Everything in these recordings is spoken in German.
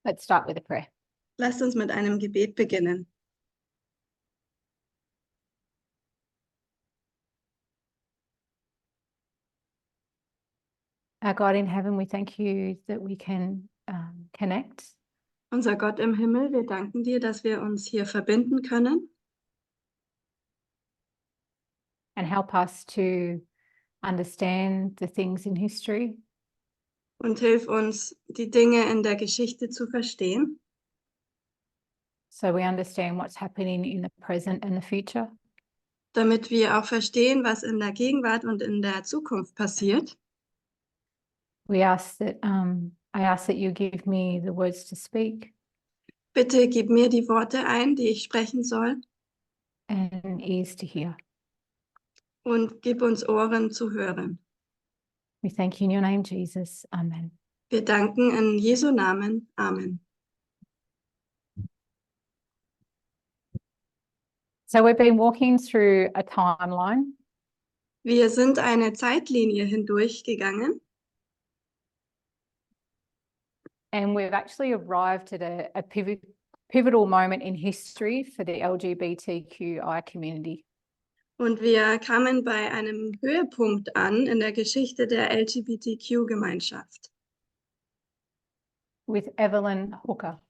Let's start with a prayer. Lasst uns mit einem Gebet beginnen. Our God in heaven, we thank you that we can connect. Unser Gott im Himmel, wir danken dir, dass wir uns hier verbinden können And help us to understand the things in history und hilf uns, die Dinge in der Geschichte zu verstehen, so we understand what's happening in the present and the future. damit wir auch verstehen, was in der Gegenwart und in der Zukunft passiert. We ask that I ask that you give me the words to speak Bitte gib mir die Worte ein, die ich sprechen soll, and ears to hear. und gib uns Ohren zu hören. We thank you in your name, Jesus. Amen. Wir danken in Jesu Namen. Amen. So we've been walking through a timeline. Wir sind eine Zeitlinie hindurchgegangen And we've actually arrived at a pivotal moment in history for the LGBTQI community. und wir kamen bei einem Höhepunkt an in der Geschichte der LGBTQ-Gemeinschaft With Evelyn Hooker.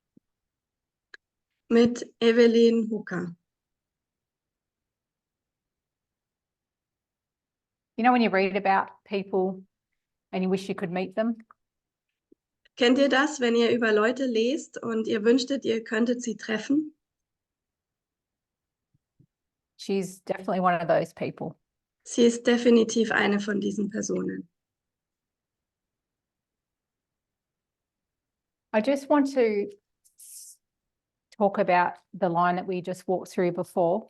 mit Evelyn Hooker. You know when you read about people and you wish you could meet them? Kennt ihr das, wenn ihr über Leute lest und ihr wünschtet, ihr könntet sie treffen? She's definitely one of those people. Sie ist definitiv eine von diesen Personen. I just want to talk about the line that we just walked through before.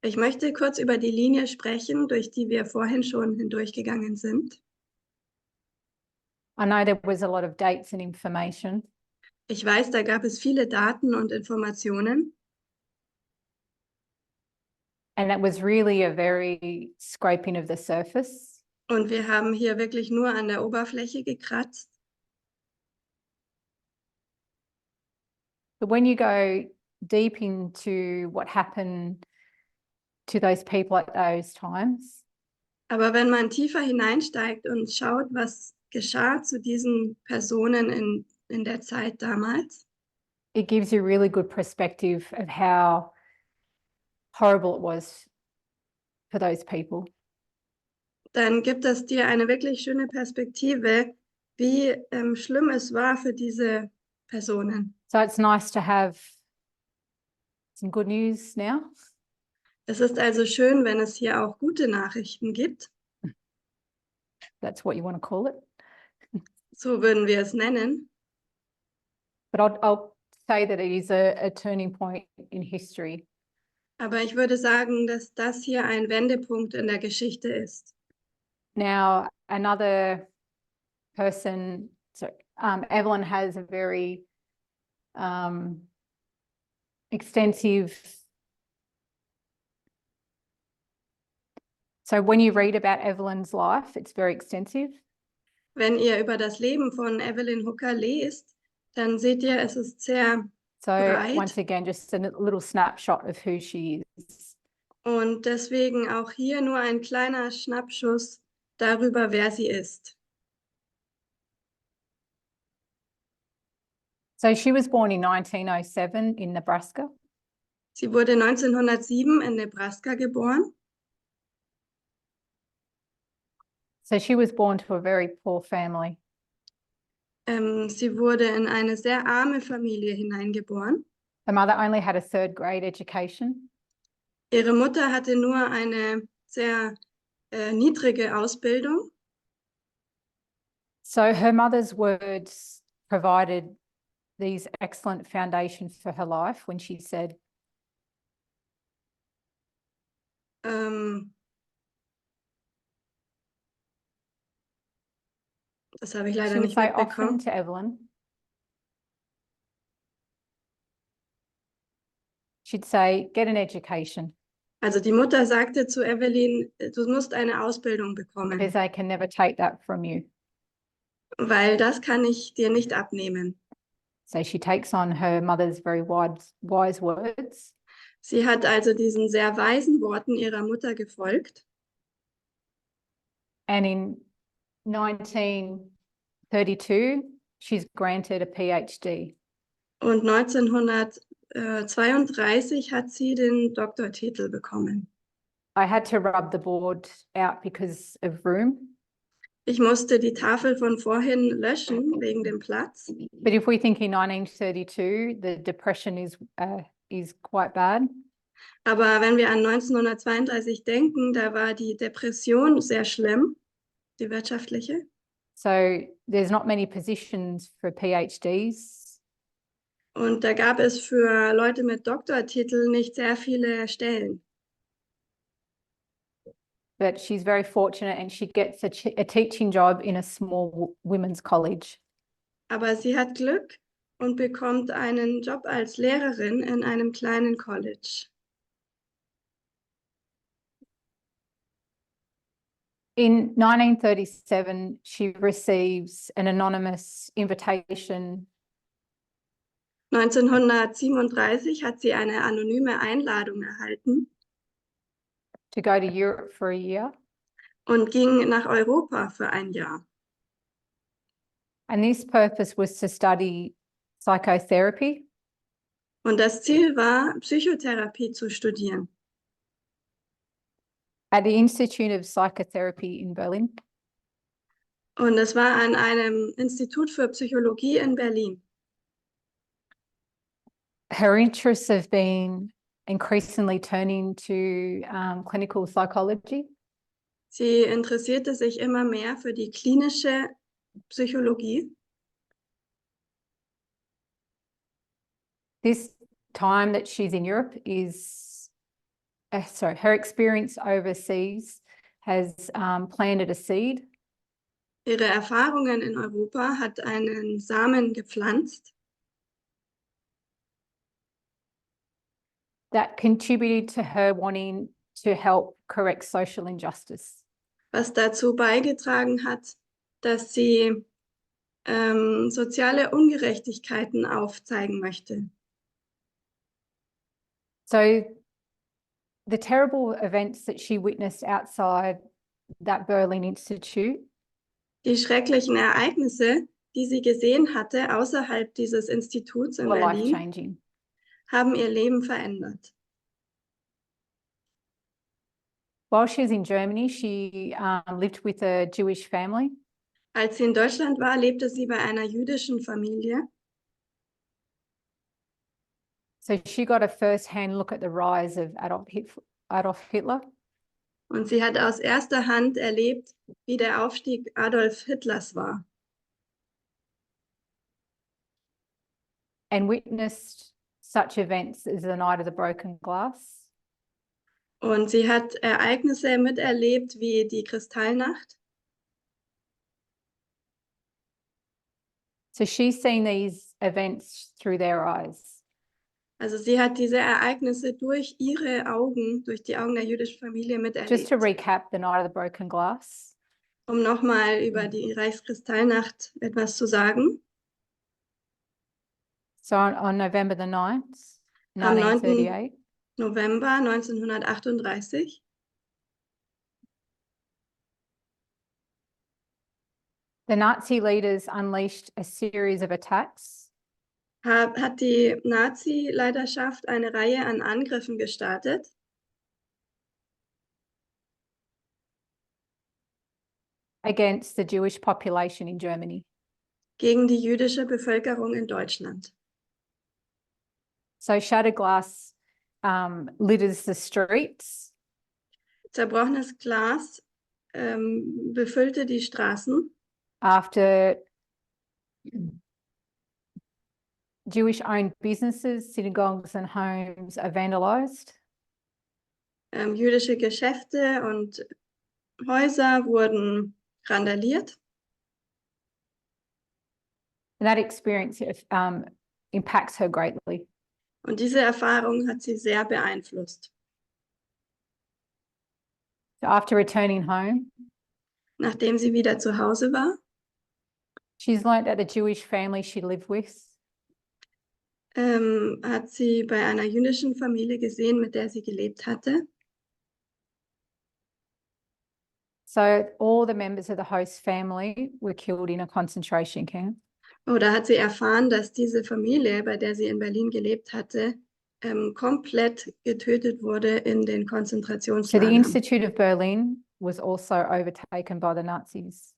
Ich möchte kurz über die Linie sprechen, durch die wir vorhin schon hindurchgegangen sind. I know there was a lot of dates and information, Ich weiß, da gab es viele Daten und Informationen and it was really a very scraping of the surface. und wir haben hier wirklich nur an der Oberfläche gekratzt. But when you go deep into what happened to those people at those times, Aber wenn man tiefer hineinsteigt und schaut, was geschah zu diesen Personen in der Zeit damals, it gives you a really good perspective of how horrible it was for those people. dann gibt es dir eine wirklich schöne Perspektive, wie schlimm es war für diese Personen. So it's nice to have some good news now. Es ist also schön, wenn es hier auch gute Nachrichten gibt. That's what you want to call it. So würden wir es nennen. But I'll say that it is a turning point in history. Aber ich würde sagen, dass das hier ein Wendepunkt in der Geschichte ist. Now, another person, Evelyn has a very extensive. So when you read about Evelyn's life, it's very extensive. Wenn ihr über das Leben von Evelyn Hooker lest, dann seht ihr, es ist sehr So breit. once again, just a little snapshot of who she is. Und deswegen auch hier nur ein kleiner Schnappschuss darüber, wer sie ist. So she was born in 1907 in Nebraska. Sie wurde 1907 in Nebraska geboren. So she was born to a very poor family. Sie wurde in eine sehr arme Familie hineingeboren. Her mother only had a third grade education. Ihre Mutter hatte nur eine sehr niedrige Ausbildung. So her mother's words provided these excellent foundations for her life when she said, das habe ich leider she would nicht say often mitbekommen. to Evelyn, she'd say, get an education Also die Mutter sagte zu Evelyn, du musst eine Ausbildung bekommen, because they can never take that from you. weil das kann ich dir nicht abnehmen. So she takes on her mother's very wise words. Sie hat also diesen sehr weisen Worten ihrer Mutter gefolgt. And in 1932, she's granted a PhD. Und 1932 hat sie den Doktortitel bekommen. I had to rub the board out because of room. Ich musste die Tafel von vorhin löschen wegen dem Platz. But if we think in 1932, the depression is quite bad. Aber wenn wir an 1932 denken, da war die Depression sehr schlimm, die wirtschaftliche. So there's not many positions for PhDs. Und da gab es für Leute mit Doktortitel nicht sehr viele Stellen. But she's very fortunate and she gets a teaching job in a small women's college. Aber sie hat Glück und bekommt einen Job als Lehrerin in einem kleinen College. In 1937, she receives an anonymous invitation 1937 hat sie eine anonyme Einladung erhalten to go to Europe for a year. und ging nach Europa für ein Jahr. And this purpose was to study psychotherapy. Und das Ziel war, Psychotherapie zu studieren. At the Institute of Psychotherapy in Berlin. Und es war an einem Institut für Psychologie in Berlin. Her interests have been increasingly turning to clinical psychology. Sie interessierte sich immer mehr für die klinische Psychologie. This time that she's in Europe is, her experience overseas has planted a seed. Ihre Erfahrungen in Europa hat einen Samen gepflanzt, that contributed to her wanting to help correct social injustice. was dazu beigetragen hat, dass sie soziale Ungerechtigkeiten aufzeigen möchte. So the terrible events that she witnessed outside that Berlin Institute Die schrecklichen Ereignisse, die sie gesehen hatte außerhalb dieses Instituts in were Berlin, life-changing. haben ihr Leben verändert. While she was in Germany, she lived with a Jewish family. Als sie in Deutschland war, lebte sie bei einer jüdischen Familie. So she got a first-hand look at the rise of Adolf Hitler. Und sie hat aus erster Hand erlebt, wie der Aufstieg Adolf Hitlers war. And witnessed such events as the night of the broken glass. Und sie hat Ereignisse miterlebt wie die Kristallnacht. So she's seen these events through their eyes. Also sie hat diese Ereignisse durch ihre Augen, durch die Augen der jüdischen Familie Just to miterlebt. recap the night of the broken glass. Um nochmal über die Reichskristallnacht etwas zu sagen. So on November the 9th, Am 9. 1938, November 1938 the Nazi leaders unleashed a series of attacks hat die Nazi-Leiterschaft eine Reihe an Angriffen gestartet against the Jewish population in Germany. gegen die jüdische Bevölkerung in Deutschland. So shattered glass litters the streets. Zerbrochenes Glas befüllte die Straßen, After Jewish-owned businesses, synagogues and homes are vandalized. jüdische Geschäfte und Häuser wurden randaliert. And that experience impacts her greatly. Und diese Erfahrung hat sie sehr beeinflusst. So after returning home, Nachdem sie wieder zu Hause war, she's learned that the Jewish family she lived with hat sie bei einer jüdischen Familie gesehen, mit der sie gelebt hatte. So all the members of the host family were killed in a concentration camp. Oder hat sie erfahren, dass diese Familie, bei der sie in Berlin gelebt hatte, komplett getötet wurde in den So the Konzentrationslagern. Institute of Berlin was also overtaken by the Nazis.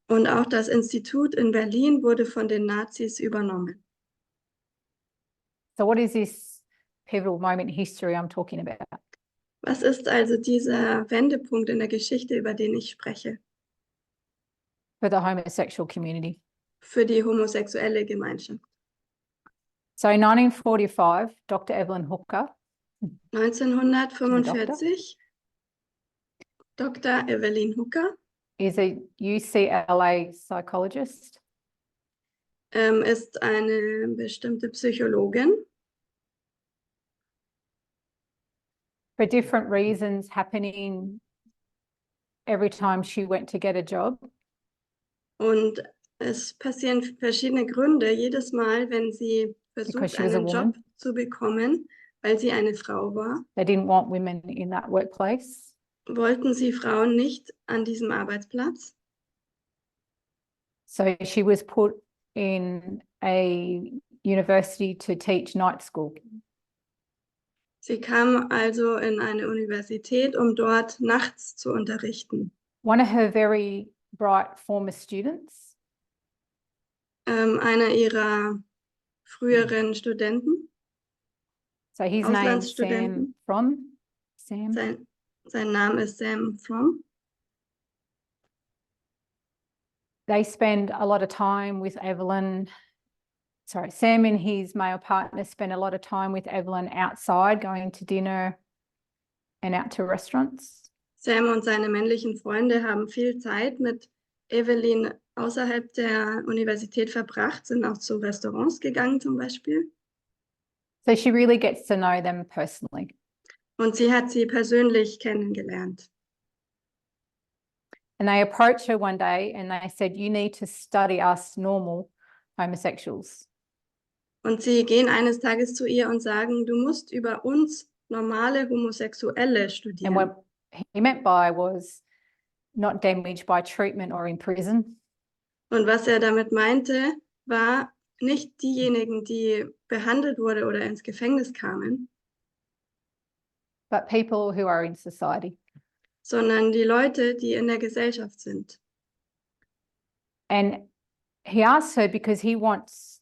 Und auch das Institut in Berlin wurde von den Nazis übernommen. So what is this pivotal moment in history I'm talking about? Was ist also dieser Wendepunkt in der Geschichte, über den ich spreche? For the homosexual community. Für die homosexuelle Gemeinschaft. So in 1945, Dr. Evelyn Hooker, 1945, Dr. Evelyn Hooker is a UCLA psychologist. Ist eine bestimmte Psychologin. For different reasons happening every time she went to get a job. Und es passieren verschiedene Gründe, jedes Mal, wenn sie versucht, einen Job zu bekommen, weil sie eine Frau war. They didn't want women in that workplace. Wollten sie Frauen nicht an diesem Arbeitsplatz. So she was put in a university to teach night school. Sie kam also in eine Universität, um dort nachts zu unterrichten. One of her very bright former students, Einer ihrer früheren Studenten, so his name Auslandsstudenten. Sam. Sein Name ist Sam From. They spend a lot of time with Evelyn. Sorry, Sam and his male partner spend a lot of time with Evelyn outside, going to dinner and out to restaurants. Sam und seine männlichen Freunde haben viel Zeit mit Evelyn außerhalb der Universität verbracht, sind auch zu Restaurants gegangen zum Beispiel. So she really gets to know them personally. Und sie hat sie persönlich kennengelernt. And they approached her one day and they said, you need to study us normal homosexuals. Und sie gehen eines Tages zu ihr und sagen, du musst über uns normale Homosexuelle studieren. And what he meant by was not damaged by treatment or in prison. Und was er damit meinte, war nicht diejenigen, die behandelt wurde oder ins Gefängnis kamen, But people who are in society. sondern die Leute, die in der Gesellschaft sind. And he asked her because he wants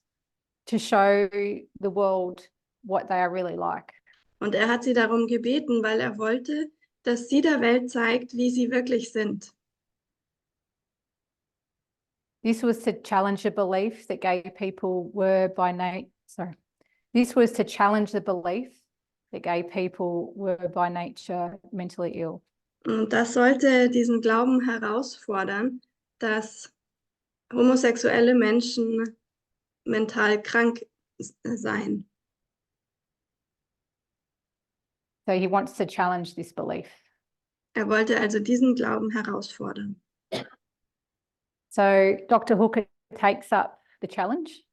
to show the world what they are really like. Und er hat sie darum gebeten, weil er wollte, dass sie der Welt zeigt, wie sie wirklich sind. This was to challenge the belief that gay people were by nature. Sorry. This was to challenge the belief that gay people were by nature mentally ill. Und das sollte diesen Glauben herausfordern, dass homosexuelle Menschen mental krank seien. So he wants to challenge this belief. Er wollte also diesen Glauben herausfordern. So Dr. Hooker takes up the challenge.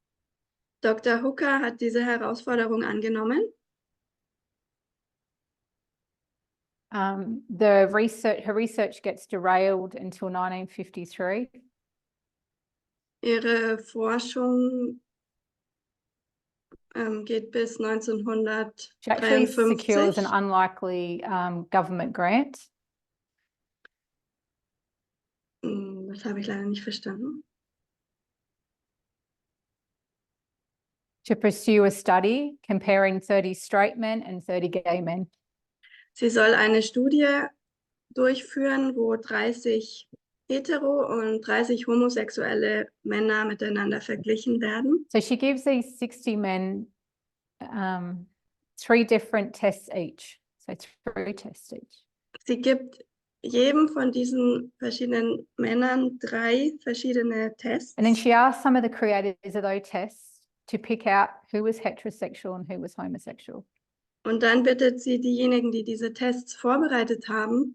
Dr. Hooker hat diese Herausforderung angenommen. Her research gets derailed until 1953. Ihre Forschung geht bis She actually secures an 1953. unlikely government grant. Das habe ich leider nicht verstanden. To pursue a study comparing 30 straight men and 30 gay men. Sie soll eine Studie durchführen, wo 30 hetero und 30 homosexuelle Männer miteinander verglichen werden. So she gives these 60 men 3 different tests each. So 3 tests each. Sie gibt jedem von diesen verschiedenen Männern 3 verschiedene Tests. And then she asks some of the creators of those tests to pick out who was heterosexual and who was homosexual. Und dann bittet sie diejenigen, die diese Tests vorbereitet haben,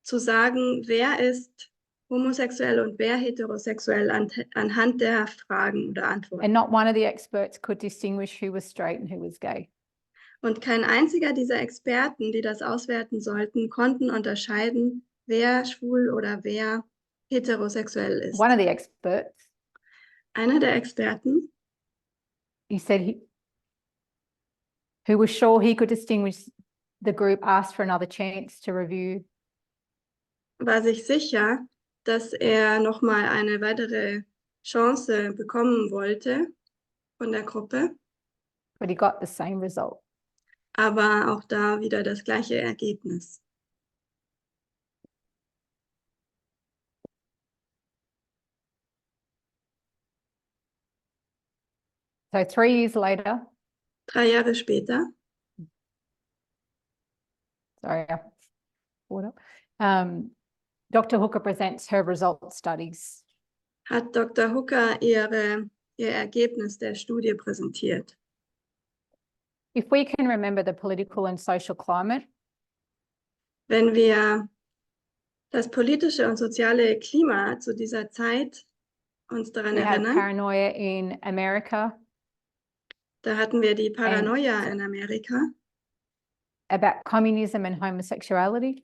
zu sagen, wer ist homosexuell und wer heterosexuell anhand der Fragen oder Antworten. And not one of the experts could distinguish who was straight and who was gay. Und kein einziger dieser Experten, die das auswerten sollten, konnten unterscheiden, wer schwul oder wer heterosexuell ist. One of the experts, Einer der Experten, he said who was sure he could distinguish the group, asked for another chance to review. war sich sicher, dass er nochmal eine weitere Chance bekommen wollte von der Gruppe, But he got the same result. aber auch da wieder das gleiche Ergebnis. So 3 years later, 3 Jahre später sorry, Dr. Hooker presents her result studies. hat Dr. Hooker ihr Ergebnis der Studie präsentiert. If we can remember the political and social climate, Wenn wir das politische und soziale Klima zu dieser Zeit uns daran we have erinnern, paranoia in America da hatten wir die Paranoia in Amerika about communism and homosexuality,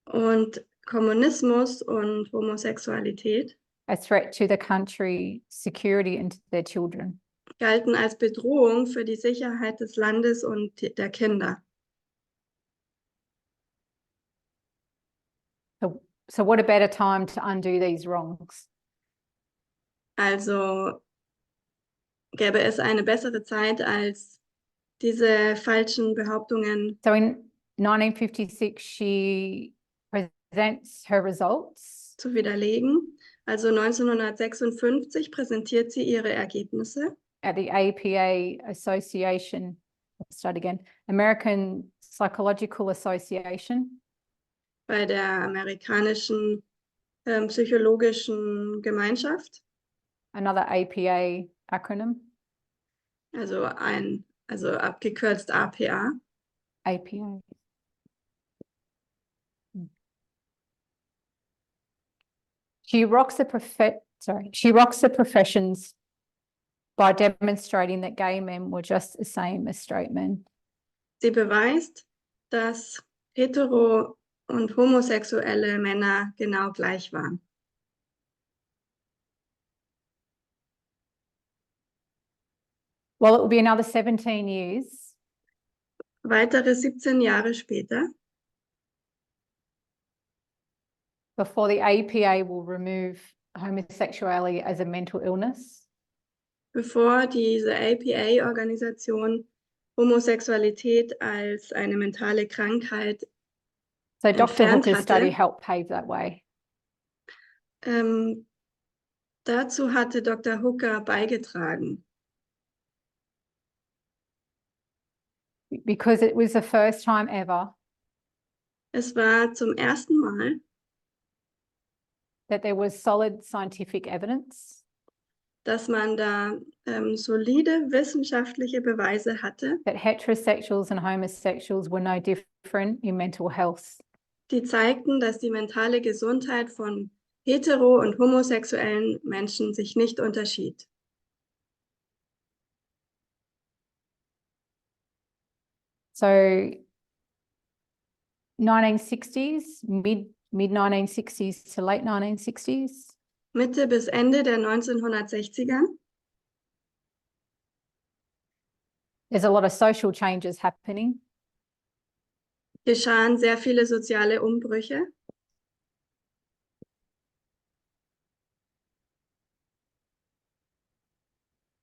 und Kommunismus und Homosexualität a threat to the country's security and to their children. galten als Bedrohung für die Sicherheit des Landes und der Kinder. So what a better time to undo these wrongs? Also gäbe es eine bessere Zeit, als diese falschen Behauptungen So in 1956, she presents her results zu widerlegen. Also 1956 präsentiert sie ihre Ergebnisse at the APA Association, let's start again, American Psychological Association, bei der amerikanischen psychologischen Gemeinschaft. another APA acronym, Also abgekürzt APA. APA. She rocks the professions by demonstrating that gay men were just the same as straight men. Sie beweist, dass hetero- und homosexuelle Männer genau gleich waren. Well, it will be another 17 years Weitere 17 Jahre später, before the APA will remove homosexuality as a mental illness. bevor diese APA-Organisation Homosexualität als eine mentale Krankheit So Dr. entfernt Hooker's study hatte. helped pave that way. Dazu hatte Dr. Hooker beigetragen, Because it was the first time ever es war zum ersten Mal, that there was solid scientific evidence dass man da solide wissenschaftliche Beweise hatte, that heterosexuals and homosexuals were no different in mental health. die zeigten, dass die mentale Gesundheit von hetero- und homosexuellen Menschen sich nicht unterschied. So 1960s, mid-1960s to late 1960s, Mitte bis Ende der 1960er there's a lot of social changes happening. geschahen sehr viele soziale Umbrüche.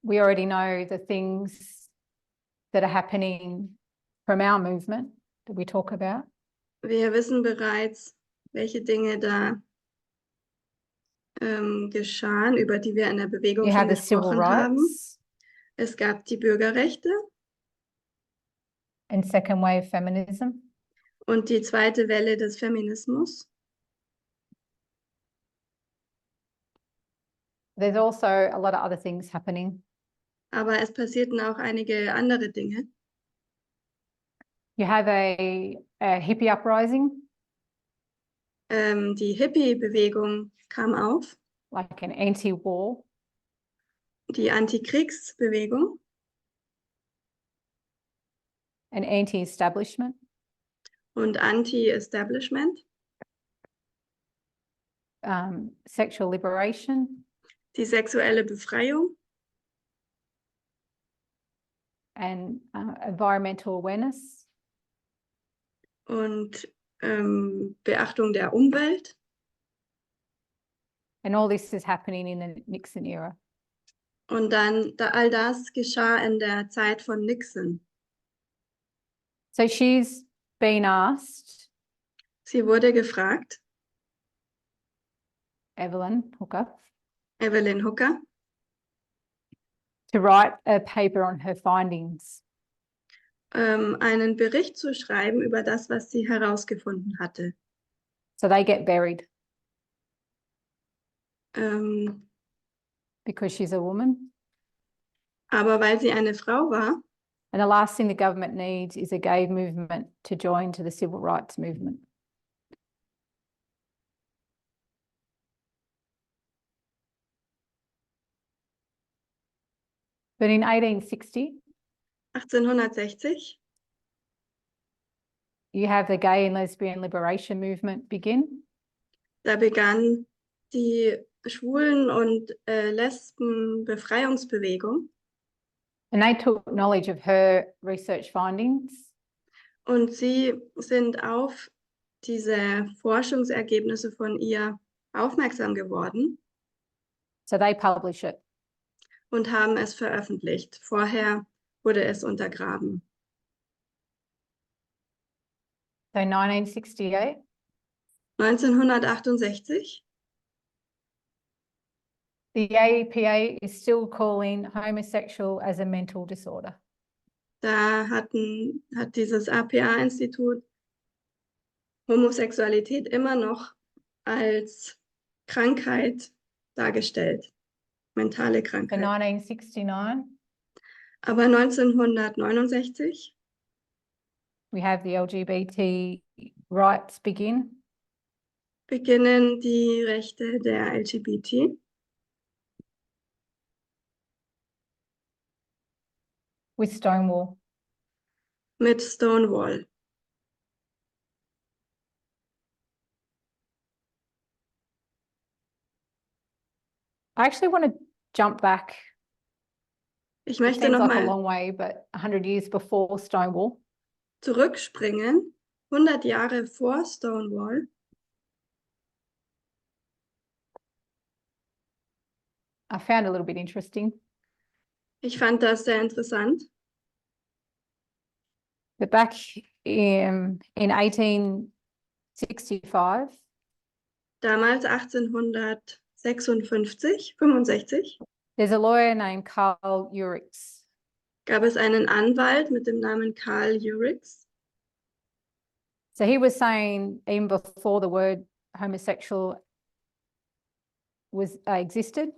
We already know the things that are happening from our movement that we talk about. Wir wissen bereits, welche Dinge da geschahen, über die wir in der Bewegung You schon have the civil gesprochen haben. rights Es gab die Bürgerrechte and second wave feminism. und die zweite Welle des Feminismus. There's also a lot of other things happening. Aber es passierten auch einige andere Dinge. You have a hippie uprising. Die Hippie-Bewegung kam auf, like an anti-war, die Antikriegsbewegung, an anti-establishment, und Anti-Establishment, sexual liberation, die sexuelle Befreiung and environmental awareness. und Beachtung der Umwelt. And all this is happening in the Nixon era. Und dann, all das geschah in der Zeit von Nixon. So she's been asked, Sie wurde gefragt, Evelyn Hooker, Evelyn Hooker, to write a paper on her findings. einen Bericht zu schreiben über das, was sie herausgefunden hatte. So they get buried Ähm, because she's a woman. aber weil sie eine Frau war, And the last thing the government needs is a gay movement to join to the civil rights movement. But in 1860, 1860, you have the gay and lesbian liberation movement begin. da begann die Schwulen- und Lesben-Befreiungsbewegung. And they took knowledge of her research findings Und sie sind auf diese Forschungsergebnisse von ihr aufmerksam geworden so they publish it. und haben es veröffentlicht. Vorher wurde es untergraben. So 1968, 1968, the AEPA is still calling homosexual as a mental disorder. da hat dieses APA-Institut Homosexualität immer noch als Krankheit dargestellt, mentale So Krankheit. 1969, Aber 1969, we have the LGBT rights begin. beginnen die Rechte der LGBT With Stonewall. mit Stonewall. I actually want to jump back. Ich It möchte seems noch like a mal long way, but 100 years before Stonewall. zurückspringen, 100 Jahre vor Stonewall. I found a little bit interesting. Ich fand das sehr interessant. But back in 1865, Damals 1865, 65, there's a lawyer named Carl Urix. gab es einen Anwalt mit dem Namen Carl Urix. So he was saying, even before the word homosexual was existed,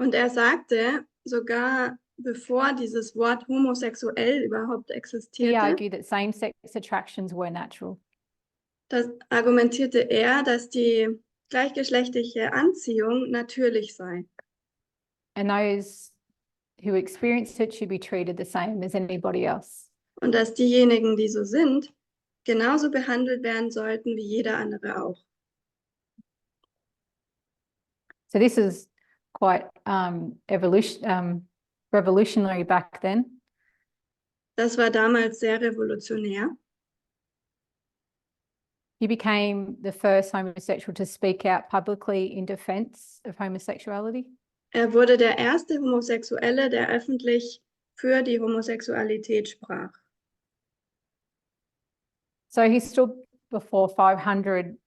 Und er sagte, sogar bevor dieses Wort homosexuell überhaupt he existierte, argued that same-sex attractions were natural. das argumentierte er, dass die gleichgeschlechtliche Anziehung natürlich sei. And those who experienced it should be treated the same as anybody else. Und dass diejenigen, die so sind, genauso behandelt werden sollten wie jeder andere auch. So this is quite revolutionary back then. Das war damals sehr revolutionär. He became the first homosexual to speak out publicly in defense of homosexuality. Er wurde der erste Homosexuelle, der öffentlich für die Homosexualität sprach. So he stood before 500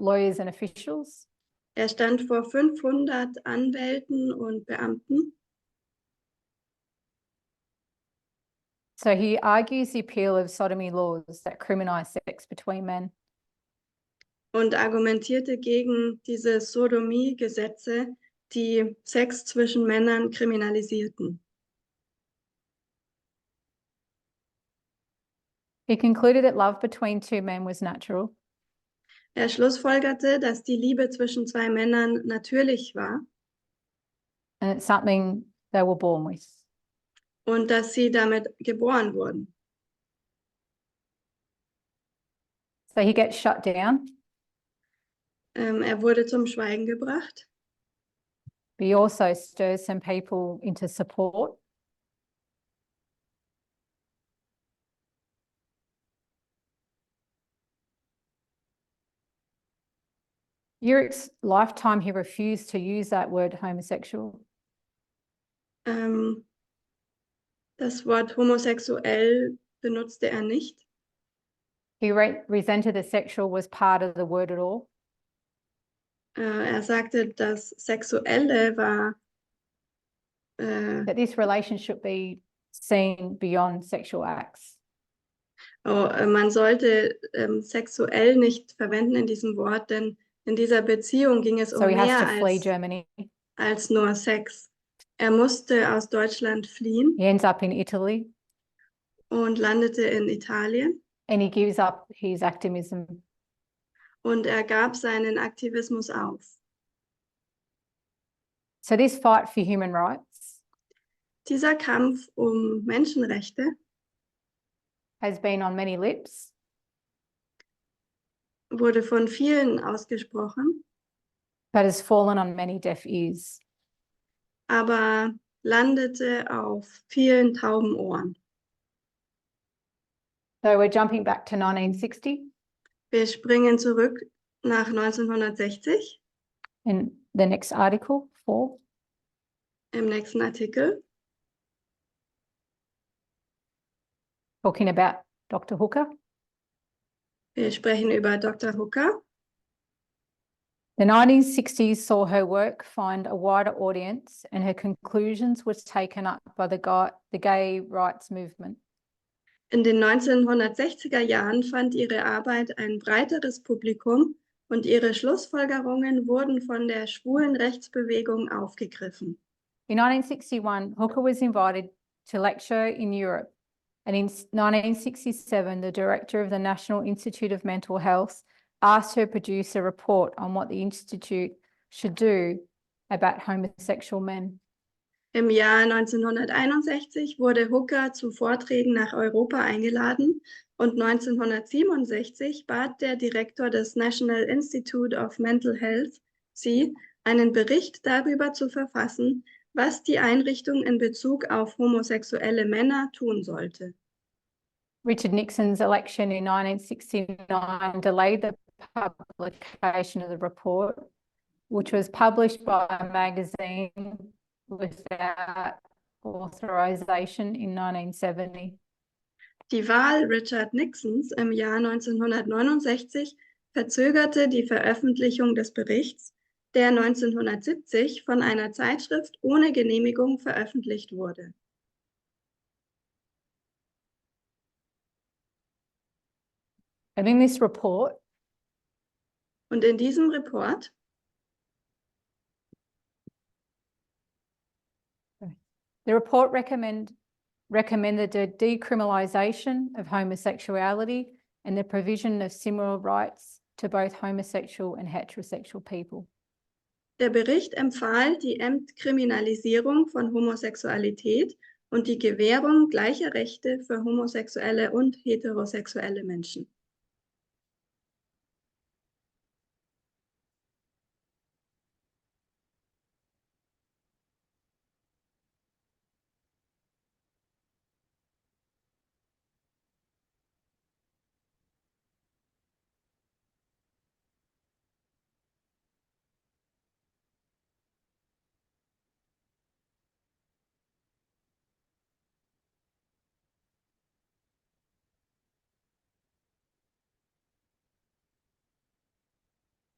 lawyers and officials. Er stand vor 500 Anwälten und Beamten. So he argues the appeal of sodomy laws that criminalize sex between men. Und argumentierte gegen diese Sodomie-Gesetze, die Sex zwischen Männern kriminalisierten. He concluded that love between two men was natural. Er schlussfolgerte, dass die Liebe zwischen zwei Männern natürlich war and it's something they were born with. und dass sie damit geboren wurden. So he gets shut down, Er wurde zum Schweigen gebracht, but he also stirs some people into support. Eric's lifetime, he refused to use that word homosexual. Das Wort homosexuell benutzte er nicht. He resented the sexual was part of the word at all. Er sagte, das Sexuelle war That this relationship be seen beyond sexual acts. man sollte sexuell nicht verwenden in diesem Wort, denn in dieser Beziehung ging es So he has to mehr flee Germany. als nur Sex. Er musste aus Deutschland fliehen He ends up in Italy und landete in Italien and he gives up his activism. und er gab seinen Aktivismus auf. So this fight for human rights Dieser Kampf um Menschenrechte has been on many lips, wurde von vielen ausgesprochen, but has fallen on many deaf ears. aber landete auf vielen tauben Ohren. So we're jumping back to 1960 Wir springen zurück nach 1960 in the next article 4. im nächsten Artikel, Talking about Dr. Hooker. wir sprechen über Dr. Hooker. The 1960s saw her work find a wider audience and her conclusions was taken up by the gay rights movement. In den 1960er Jahren fand ihre Arbeit ein breiteres Publikum und ihre Schlussfolgerungen wurden von der schwulen Rechtsbewegung aufgegriffen. In 1961, Hooker was invited to lecture in Europe, and in 1967, the director of the National Institute of Mental Health asked her to produce a report on what the Institute should do about homosexual men. Im Jahr 1961 wurde Hooker zu Vorträgen nach Europa eingeladen und 1967 bat der Direktor des National Institute of Mental Health sie, einen Bericht darüber zu verfassen, was die Einrichtung in Bezug auf homosexuelle Männer tun sollte. Richard Nixon's election in 1969 delayed the publication of the report, which was published by a magazine without authorization in 1970. Die Wahl Richard Nixons im Jahr 1969 verzögerte die Veröffentlichung des Berichts, der 1970 von einer Zeitschrift ohne Genehmigung veröffentlicht wurde. And in this report, Und in diesem Report the report recommended the decriminalisation of homosexuality and the provision of similar rights to both homosexual and heterosexual people. Der Bericht empfahl die Entkriminalisierung von Homosexualität und die Gewährung gleicher Rechte für homosexuelle und heterosexuelle Menschen.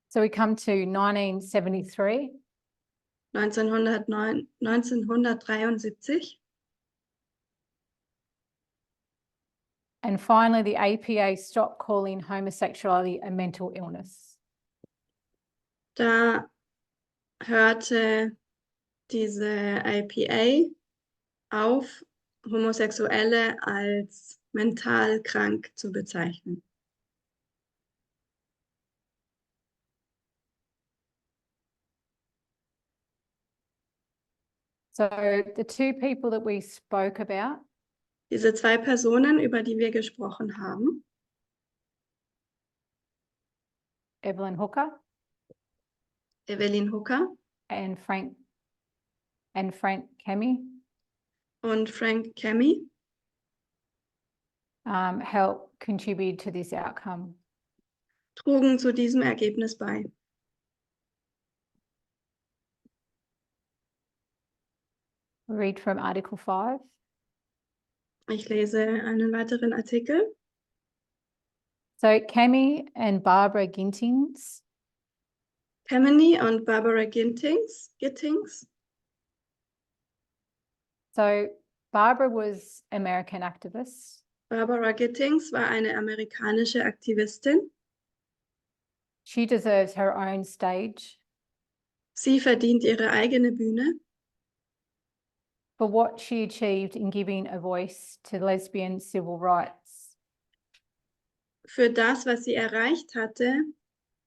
So we come to 1973. 1973 And finally, the APA stopped calling homosexuality a mental illness. Da hörte diese APA auf, Homosexuelle als mental krank zu bezeichnen. So the two people that we spoke about, Diese zwei Personen, über die wir gesprochen haben, Evelyn Hooker Evelyn Hooker and Frank Kemi, und Frank Kemi, helped contribute to this outcome. trugen zu diesem Ergebnis bei. Read from Article 5. Ich lese einen weiteren Artikel. So Kemi and Barbara Gintings Kemeny und Barbara Gittings. So Barbara was American activist. Barbara Gittings war eine amerikanische Aktivistin. She deserves her own stage Sie verdient ihre eigene Bühne for what she achieved in giving a voice to lesbian civil rights. für das, was sie erreicht hatte,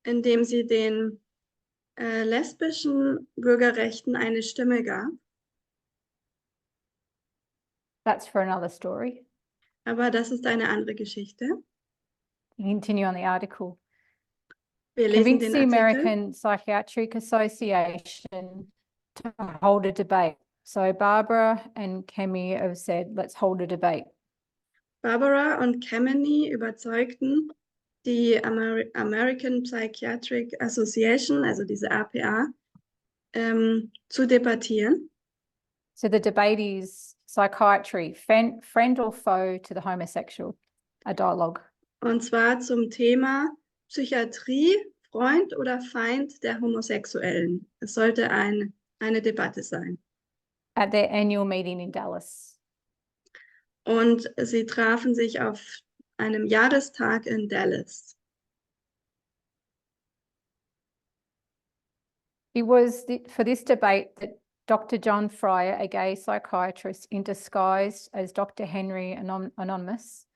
indem sie den lesbischen Bürgerrechten eine Stimme gab. That's for another story. Aber das ist eine andere Geschichte. Continue on the article. Wir lesen Convinced den the Artikel. American Psychiatric Association to hold a debate. So Barbara and Kemi have said, let's hold a debate. Barbara und Kemeny überzeugten die American Psychiatric Association, also diese APA, zu debattieren. So the debate is psychiatry, friend or foe to the homosexual, a dialogue. Und zwar zum Thema Psychiatrie, Freund oder Feind der Homosexuellen. Es sollte eine Debatte sein. At their annual meeting in Dallas. Und sie trafen sich auf einem Jahrestag in Dallas. It was for this debate that Dr. John Fryer, a gay psychiatrist in disguise as Dr. Henry Anonymous,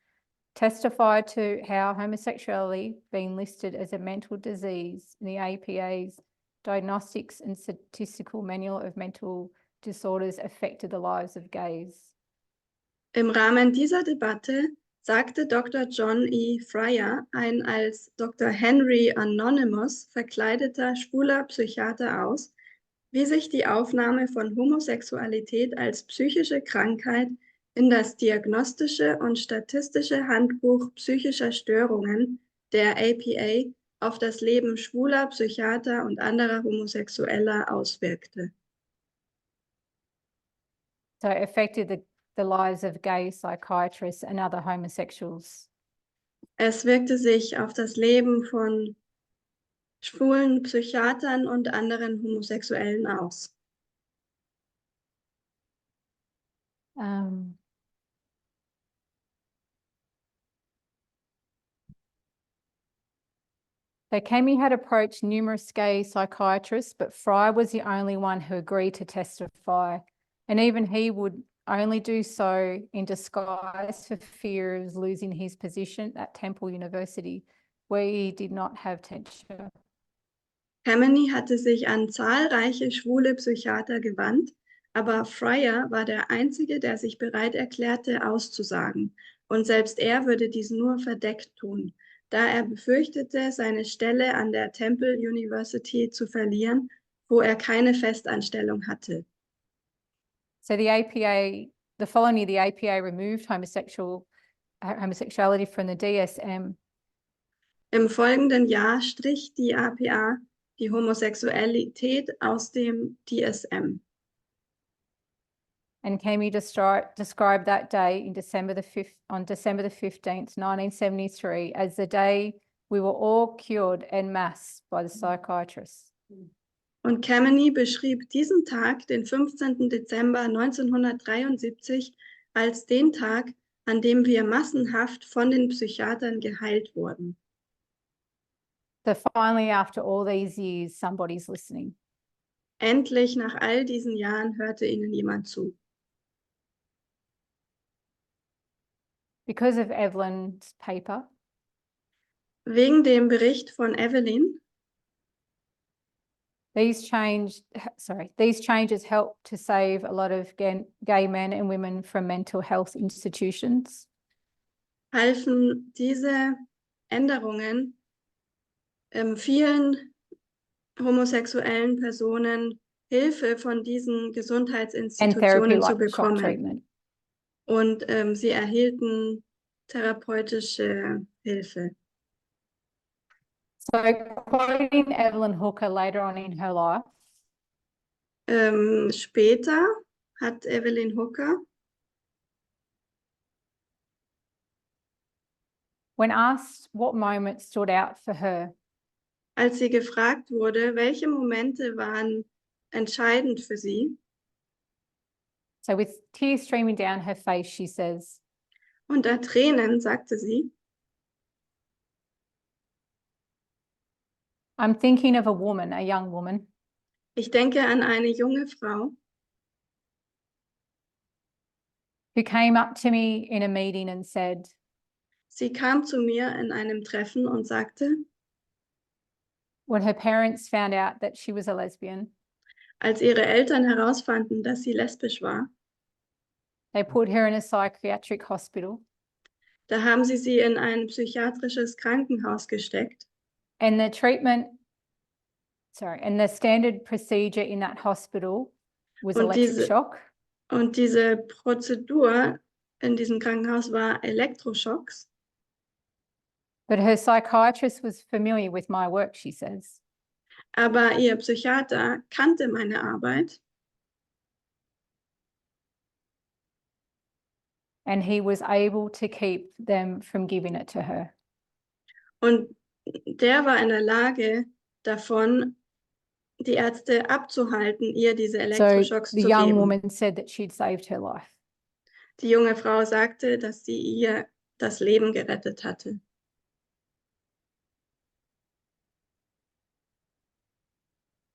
testified to how homosexuality being listed as a mental disease in the APA's Diagnostics and Statistical Manual of Mental Disorders affected the lives of gays. Im Rahmen dieser Debatte sagte Dr. John E. Fryer, ein als Dr. Henry Anonymous verkleideter schwuler Psychiater aus, wie sich die Aufnahme von Homosexualität als psychische Krankheit in das Diagnostische und Statistische Handbuch psychischer Störungen der APA auf das Leben schwuler Psychiater und anderer Homosexueller auswirkte. So it affected the lives of gay psychiatrists and other homosexuals. Es wirkte sich auf das Leben von schwulen Psychiatern und anderen Homosexuellen aus. So Kemi had approached numerous gay psychiatrists, but Fryer was the only one who agreed to testify. And even he would only do so in disguise for fear of losing his position at Temple University, where he did not have tenure. Kemeny hatte sich an zahlreiche schwule Psychiater gewandt, aber Fryer war der Einzige, der sich bereit erklärte, auszusagen. Und selbst er würde dies nur verdeckt tun, da er befürchtete, seine Stelle an der Temple University zu verlieren, wo er keine Festanstellung hatte. So the following year, the APA removed homosexuality from the DSM. Im folgenden Jahr strich die APA die Homosexualität aus dem DSM. And Kemi described that day on December the 15th, 1973, as the day we were all cured en masse by the psychiatrists. Und Kemeny beschrieb diesen Tag, den 15. Dezember 1973, als den Tag, an dem wir massenhaft von den Psychiatern geheilt wurden. So finally, after all these years, somebody's listening. Endlich, nach all diesen Jahren, hörte ihnen jemand zu. Because of Evelyn's paper, Wegen dem Bericht von Evelyn These changes help to save a lot of gay men and women from mental health institutions. Halfen diese Änderungen vielen homosexuellen Personen Hilfe von diesen And therapy Gesundheitsinstitutionen zu like shock bekommen. treatment. Und sie erhielten therapeutische Hilfe. So quoting Evelyn Hooker later on in her life, Später hat Evelyn Hooker, when asked what moment stood out for her, als sie gefragt wurde, welche Momente waren entscheidend für sie, so with tears streaming down her face, she says, unter Tränen sagte sie, I'm thinking of a woman, a young woman, ich denke an eine junge Frau, who came up to me in a meeting and said, sie kam zu mir in einem Treffen und sagte, when her parents found out that she was a lesbian, als ihre Eltern herausfanden, dass sie lesbisch war, they put her in a psychiatric hospital, da haben sie in ein psychiatrisches Krankenhaus gesteckt. and the standard procedure in that hospital was Und electric shock. Und diese Prozedur in diesem Krankenhaus war Elektroschocks. But her psychiatrist was familiar with my work, she says. Aber ihr Psychiater kannte meine Arbeit. And he was able to keep them from giving it to her. Und der war in der Lage, davon die Ärzte abzuhalten, ihr diese Elektroschocks So the zu young geben. woman said that she'd saved her life. Die junge Frau sagte, dass sie ihr das Leben gerettet hatte.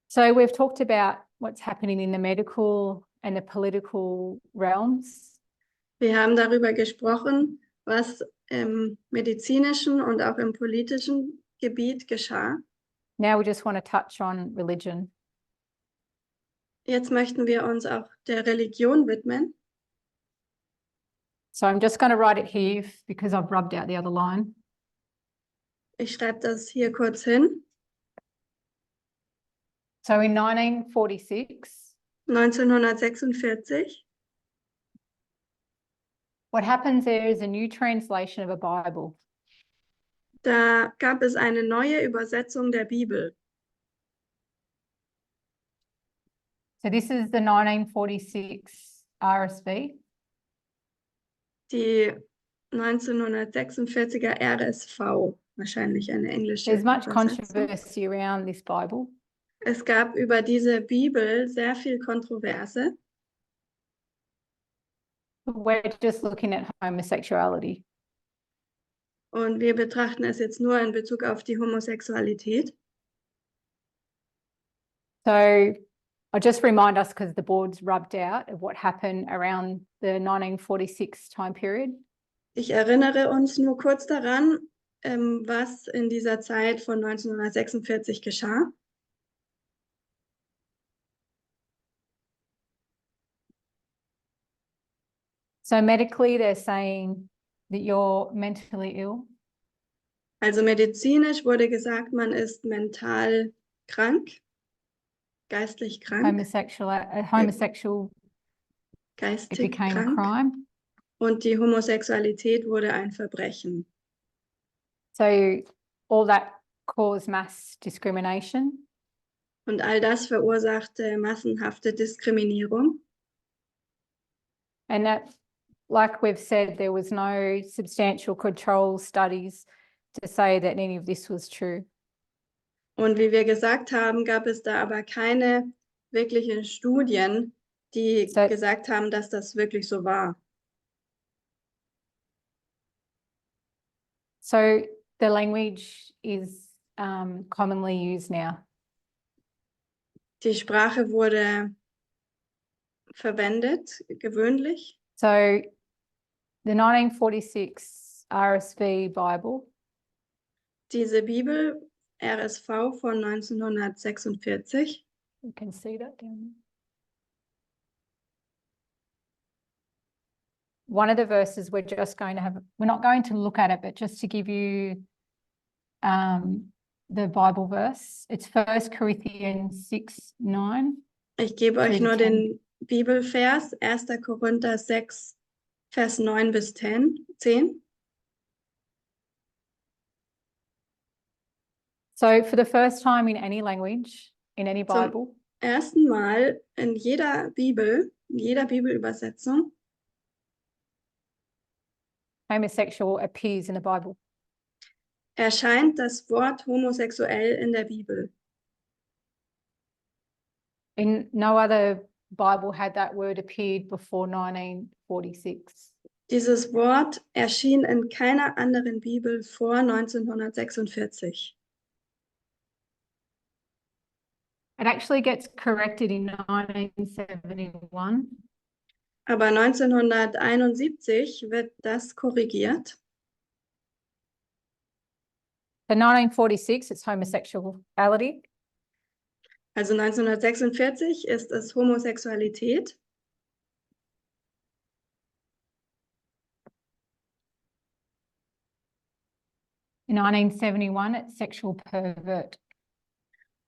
So we've talked about what's happening in the medical and the political realms. Wir haben darüber gesprochen, was im medizinischen und auch im politischen Gebiet geschah. Now we just want to touch on religion. Jetzt möchten wir uns auch der Religion widmen. So I'm just going to write it here because I've rubbed out the other line. Ich schreibe das hier kurz hin. So in 1946, 1946, what happens there is a new translation of a Bible. da gab es eine neue Übersetzung der Bibel. So this is the 1946 RSV. Die 1946er RSV, wahrscheinlich eine englische There's much Übersetzung. controversy around this Bible. Es gab über diese Bibel sehr viel Kontroverse. We're just looking at homosexuality. Und wir betrachten es jetzt nur in Bezug auf die Homosexualität. So I'll just remind us, because the board's rubbed out, of what happened around the 1946 time period. Ich erinnere uns nur kurz daran, was in dieser Zeit von 1946 geschah. So medically, they're saying that you're mentally ill. Also medizinisch wurde gesagt, man ist mental krank, geistlich krank, Homosexual, it geistig became a krank. crime. Und die Homosexualität wurde ein Verbrechen. So all that caused mass discrimination. Und all das verursachte massenhafte Diskriminierung. And that, like we've said, there was no substantial control studies to say that any of this was true. Und wie wir gesagt haben, gab es da aber keine wirklichen Studien, die gesagt haben, dass das wirklich so war. So the language is commonly used now. Die Sprache wurde verwendet, gewöhnlich. So the 1946 RSV Bible Diese Bibel, RSV von 1946, You can see that down there. One of the verses we're not going to look at it, but just to give you the Bible verse. It's 1 Corinthians 6:9. Ich gebe euch Through nur the den Bibelvers, 1. Korinther 6, Vers 9 bis 10. So for the first time in any language, in any Bible, Ersten Mal in jeder Bibel, in jeder Bibelübersetzung, homosexual appears in the Bible. erscheint das Wort homosexuell in der Bibel. In no other Bible had that word appeared before 1946. Dieses Wort erschien in keiner anderen Bibel vor 1946. It actually gets corrected in 1971. Aber 1971 wird das korrigiert. So 1946, it's homosexuality. Also 1946 ist es Homosexualität. In 1971, it's sexual pervert.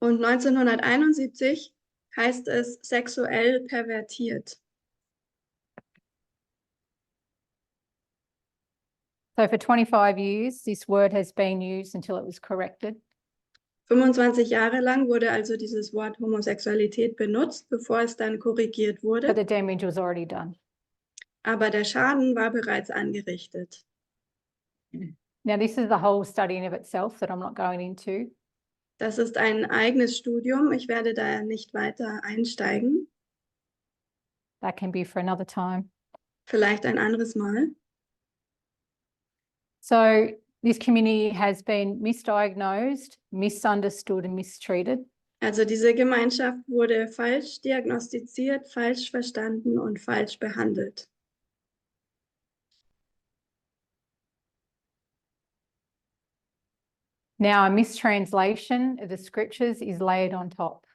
Und 1971 heißt es sexuell pervertiert. So for 25 years, this word has been used until it was corrected. 25 Jahre lang wurde also dieses Wort Homosexualität benutzt, bevor es dann korrigiert But wurde. the damage was already done. Aber der Schaden war bereits angerichtet. Now, this is the whole study in of itself that I'm not going into. Das ist ein eigenes Studium. Ich werde da nicht weiter einsteigen. That can be for another time. Vielleicht ein anderes Mal. So this community has been misdiagnosed, misunderstood and mistreated. Also diese Gemeinschaft wurde falsch diagnostiziert, falsch verstanden und falsch behandelt. Now a mistranslation of the scriptures is laid on top.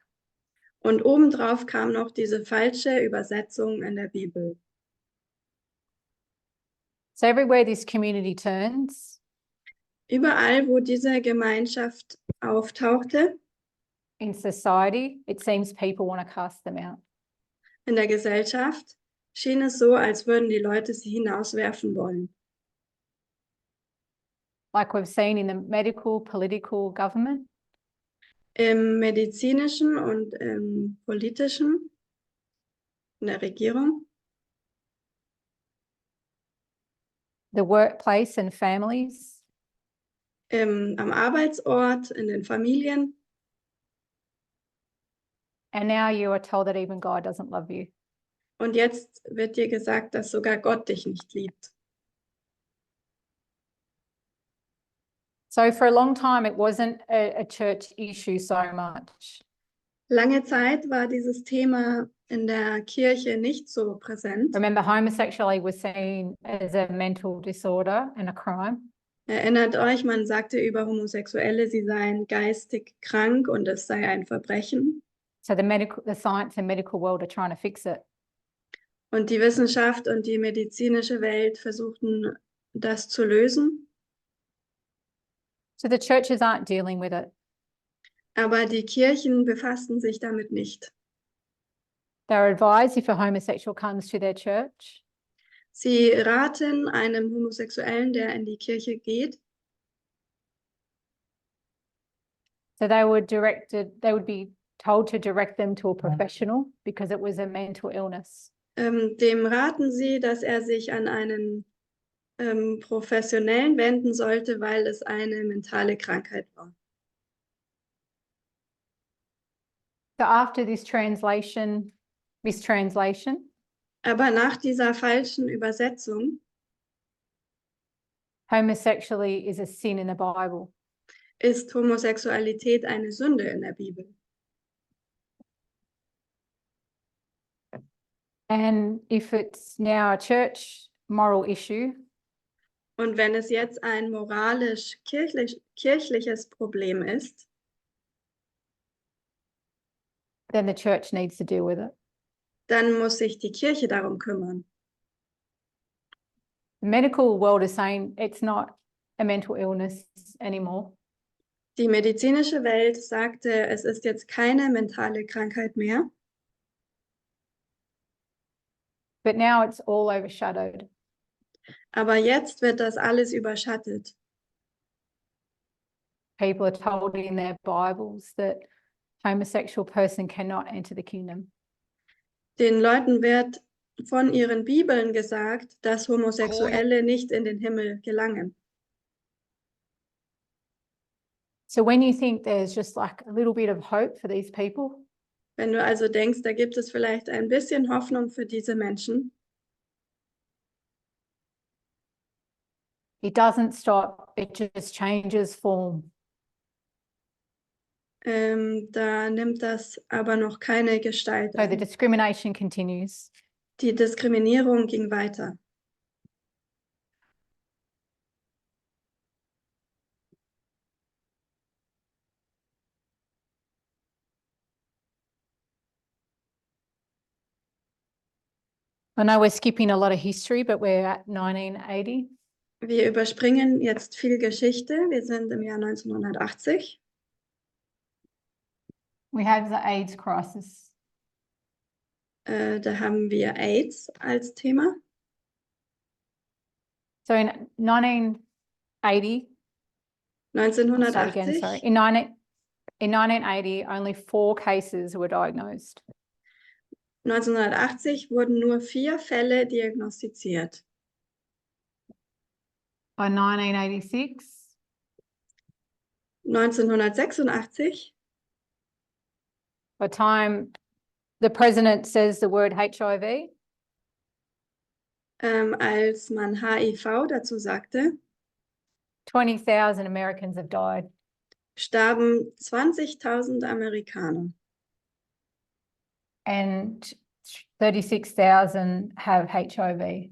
Und obendrauf kam noch diese falsche Übersetzung in der Bibel. So everywhere this community turns, Überall, wo diese Gemeinschaft auftauchte, in society, it seems people want to cast them out. in der Gesellschaft, schien es so, als würden die Leute sie hinauswerfen wollen. Like we've seen in the medical, political, government. Im medizinischen und im politischen, in der Regierung, The workplace and families, am Arbeitsort, in den Familien. and now you are told that even God doesn't love you. Und jetzt wird dir gesagt, dass sogar Gott dich nicht liebt. So for a long time, it wasn't a church issue so much. Lange Zeit war dieses Thema in der Kirche nicht so präsent. Remember, homosexuality was seen as a mental disorder and a crime. Erinnert euch, man sagte über Homosexuelle, sie seien geistig krank und es sei ein Verbrechen. So the science and medical world are trying to fix it. Und die Wissenschaft und die medizinische Welt versuchten, das zu lösen. So the churches aren't dealing with it. Aber die Kirchen befassten sich damit nicht. They're advised if a homosexual comes to their church, Sie raten einem Homosexuellen, der in die Kirche geht, so they would be told to direct them to a professional because it was a mental illness. dem raten sie, dass er sich an einen Professionellen wenden sollte, weil es eine mentale Krankheit war. So after this mistranslation, Aber nach dieser falschen Übersetzung homosexuality is a sin in the Bible. ist Homosexualität eine Sünde in der Bibel. And if it's now a church moral issue, Und wenn es jetzt ein moralisch-kirchliches Problem ist, then the church needs to deal with it. dann muss sich die Kirche darum kümmern. The medical world is saying it's not a mental illness anymore. Die medizinische Welt sagte, es ist jetzt keine mentale Krankheit mehr, But now it's all overshadowed. aber jetzt wird das alles überschattet. People are told in their Bibles that homosexual person cannot enter the kingdom. Den Leuten wird von ihren Bibeln gesagt, dass Homosexuelle nicht in den Himmel gelangen. So when you think there's just like a little bit of hope for these people, Wenn du also denkst, da gibt es vielleicht ein bisschen Hoffnung für diese Menschen, it doesn't stop, it just changes form. da nimmt das aber noch keine Gestalt So the an. discrimination continues. Die Diskriminierung ging weiter. I know we're skipping a lot of history, but we're at 1980. Wir überspringen jetzt viel Geschichte. Wir sind im Jahr 1980. We have the AIDS crisis. Da haben wir AIDS als Thema. So in 1980, I'll start again, sorry. 1980, In 1980, only 4 cases were diagnosed. 1980 wurden nur 4 Fälle diagnostiziert. By 1986, 1986, by the time the president says the word HIV, als man HIV dazu sagte, 20,000 Americans have died. starben 20.000 Amerikaner And 36,000 have HIV.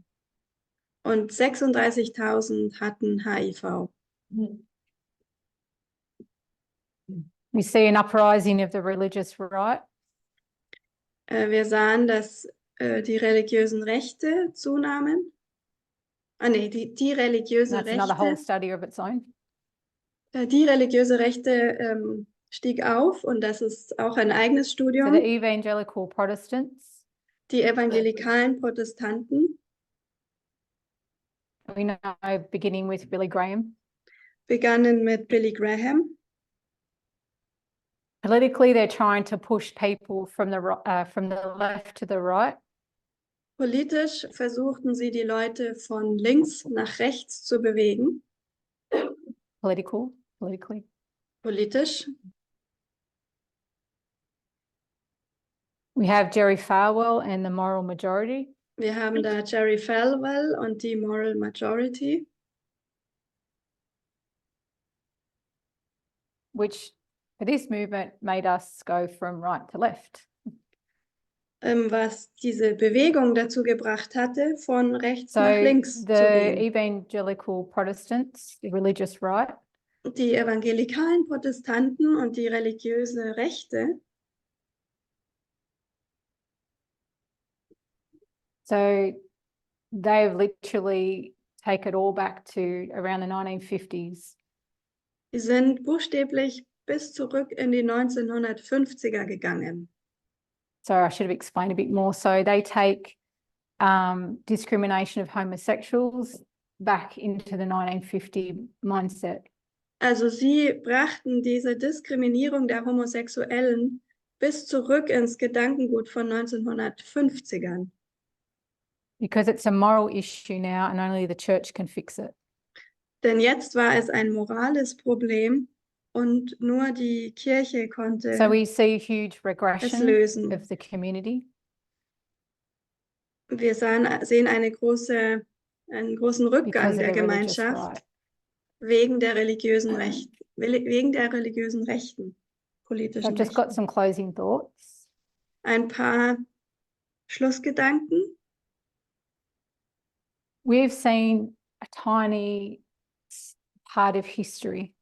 und 36.000 hatten HIV. We see an uprising of the religious right. Wir sahen, dass die religiösen Rechte zunahmen. Die religiöse That's another whole Rechte, study of its own. die religiöse Rechte stieg auf und das ist auch ein eigenes So Studium. the evangelical Protestants, Die evangelikalen Protestanten we know, beginning with Billy Graham. begannen mit Billy Graham. Politically, they're trying to push people from the left to the right. Politisch versuchten sie, die Leute von links nach rechts zu bewegen. Politically. Politisch. We have Jerry Falwell and the moral majority. Wir haben da Jerry Falwell und die Moral Majority, which for this movement made us go from right to left. Was diese Bewegung dazu gebracht hatte, von rechts So nach links zu the gehen. evangelical Protestants, the religious right, Die evangelikalen Protestanten und die religiöse Rechte, so they've literally taken it all back to around the 1950s. die sind buchstäblich bis zurück in die 1950er gegangen. So I should have explained a bit more. So they take discrimination of homosexuals back into the 1950 mindset. Also sie brachten diese Diskriminierung der Homosexuellen bis zurück ins Gedankengut von 1950ern. Because it's a moral issue now and only the church can fix it. Denn jetzt war es ein morales Problem und nur die Kirche konnte So we see huge es regression lösen. of the community. Wir sehen einen großen Rückgang Because of der the religious Gemeinschaft right. wegen der religiösen Rechten, So politischen I've just got Rechten. some closing thoughts. Ein paar Schlussgedanken. We've seen a tiny part of history.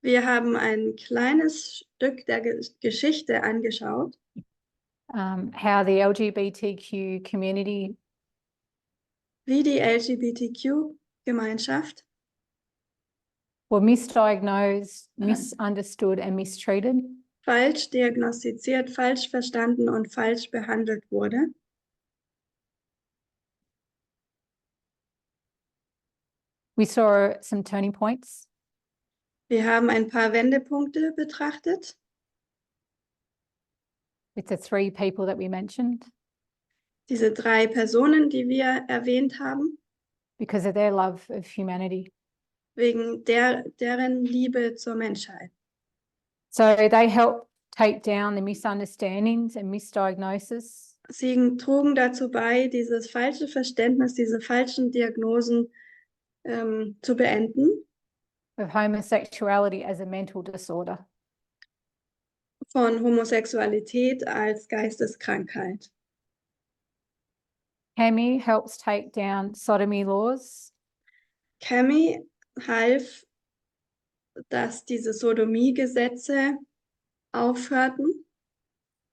Wir haben ein kleines Stück der Geschichte angeschaut, how the LGBTQ community wie die LGBTQ-Gemeinschaft were misdiagnosed, misunderstood, and mistreated. falsch diagnostiziert, falsch verstanden und falsch behandelt wurde. We saw some turning points. Wir haben ein paar Wendepunkte betrachtet With the three people that we mentioned, diese 3 Personen, die wir erwähnt haben, because of their love of humanity. wegen deren Liebe zur Menschheit. So they help take down the misunderstandings and misdiagnosis Sie trugen dazu bei, dieses falsche Verständnis, diese falschen Diagnosen zu beenden of homosexuality as a mental disorder. von Homosexualität als Geisteskrankheit. Cami helps take down sodomy laws. Cami half, dass diese Sodomie-Gesetze aufhörten.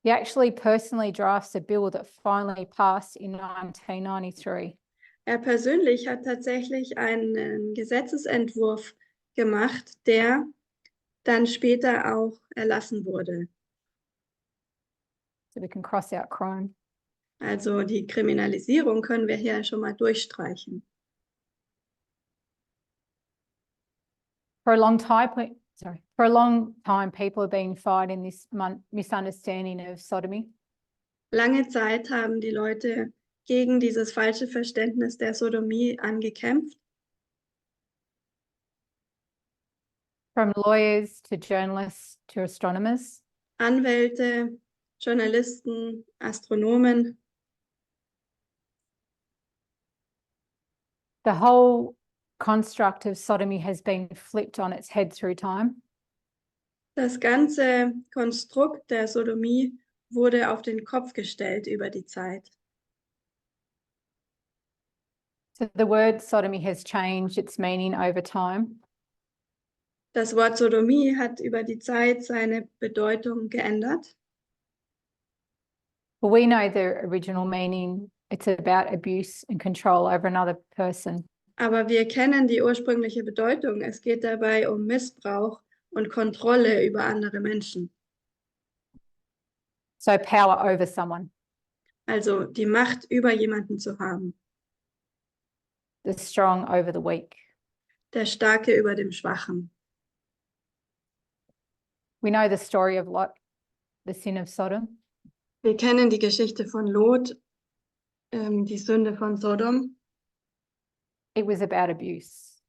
He actually personally drafts a bill that finally passed in 1993. Er persönlich hat tatsächlich einen Gesetzesentwurf gemacht, der dann später auch erlassen wurde. So we can cross out crime. Also die Kriminalisierung können wir hier schon mal durchstreichen. For a long time, people have been fighting this misunderstanding of sodomy. Lange Zeit haben die Leute gegen dieses falsche Verständnis der Sodomie angekämpft. From lawyers to journalists to astronomers. Anwälte, Journalisten, Astronomen. The whole construct of sodomy has been flipped on its head through time. Das ganze Konstrukt der Sodomie wurde auf den Kopf gestellt über die Zeit. So the word sodomy has changed its meaning over time. Das Wort Sodomie hat über die Zeit seine Bedeutung geändert. But we know the original meaning. It's about abuse and control over another person. Aber wir kennen die ursprüngliche Bedeutung. Es geht dabei um Missbrauch und Kontrolle über andere Menschen. So power over someone. Also die Macht über jemanden zu haben. The strong over the weak. Der Starke über dem Schwachen. We know the story of Lot, the sin of Sodom. Wir kennen die Geschichte von Lot, die Sünde von Sodom. It was about abuse,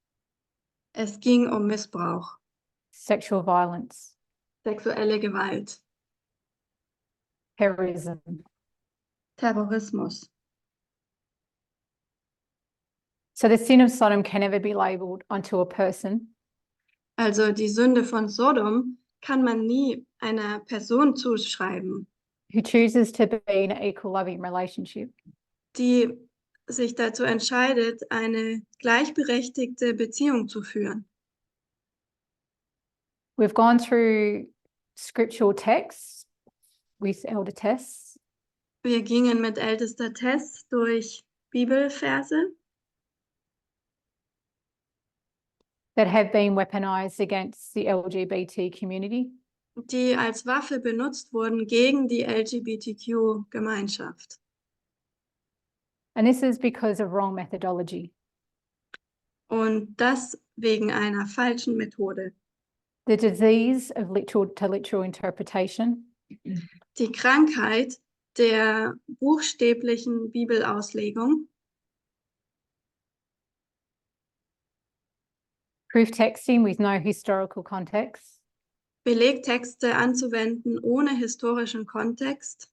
Es ging um Missbrauch, sexual violence, sexuelle Gewalt, terrorism. Terrorismus. So the sin of Sodom can never be labeled onto a person. Also die Sünde von Sodom kann man nie einer Person zuschreiben, Who chooses to be in an equal loving relationship. die sich dazu entscheidet, eine gleichberechtigte Beziehung zu führen. We've gone through scriptural texts with elder tests. Wir gingen mit ältester Tess durch Bibelverse, that have been weaponized against the LGBT community. die als Waffe benutzt wurden gegen die LGBTQ-Gemeinschaft. And this is because of wrong methodology. Und das wegen einer falschen Methode. The disease of literal interpretation. Die Krankheit der buchstäblichen Bibelauslegung. Proof texting with no historical context. Belegtexte anzuwenden ohne historischen Kontext.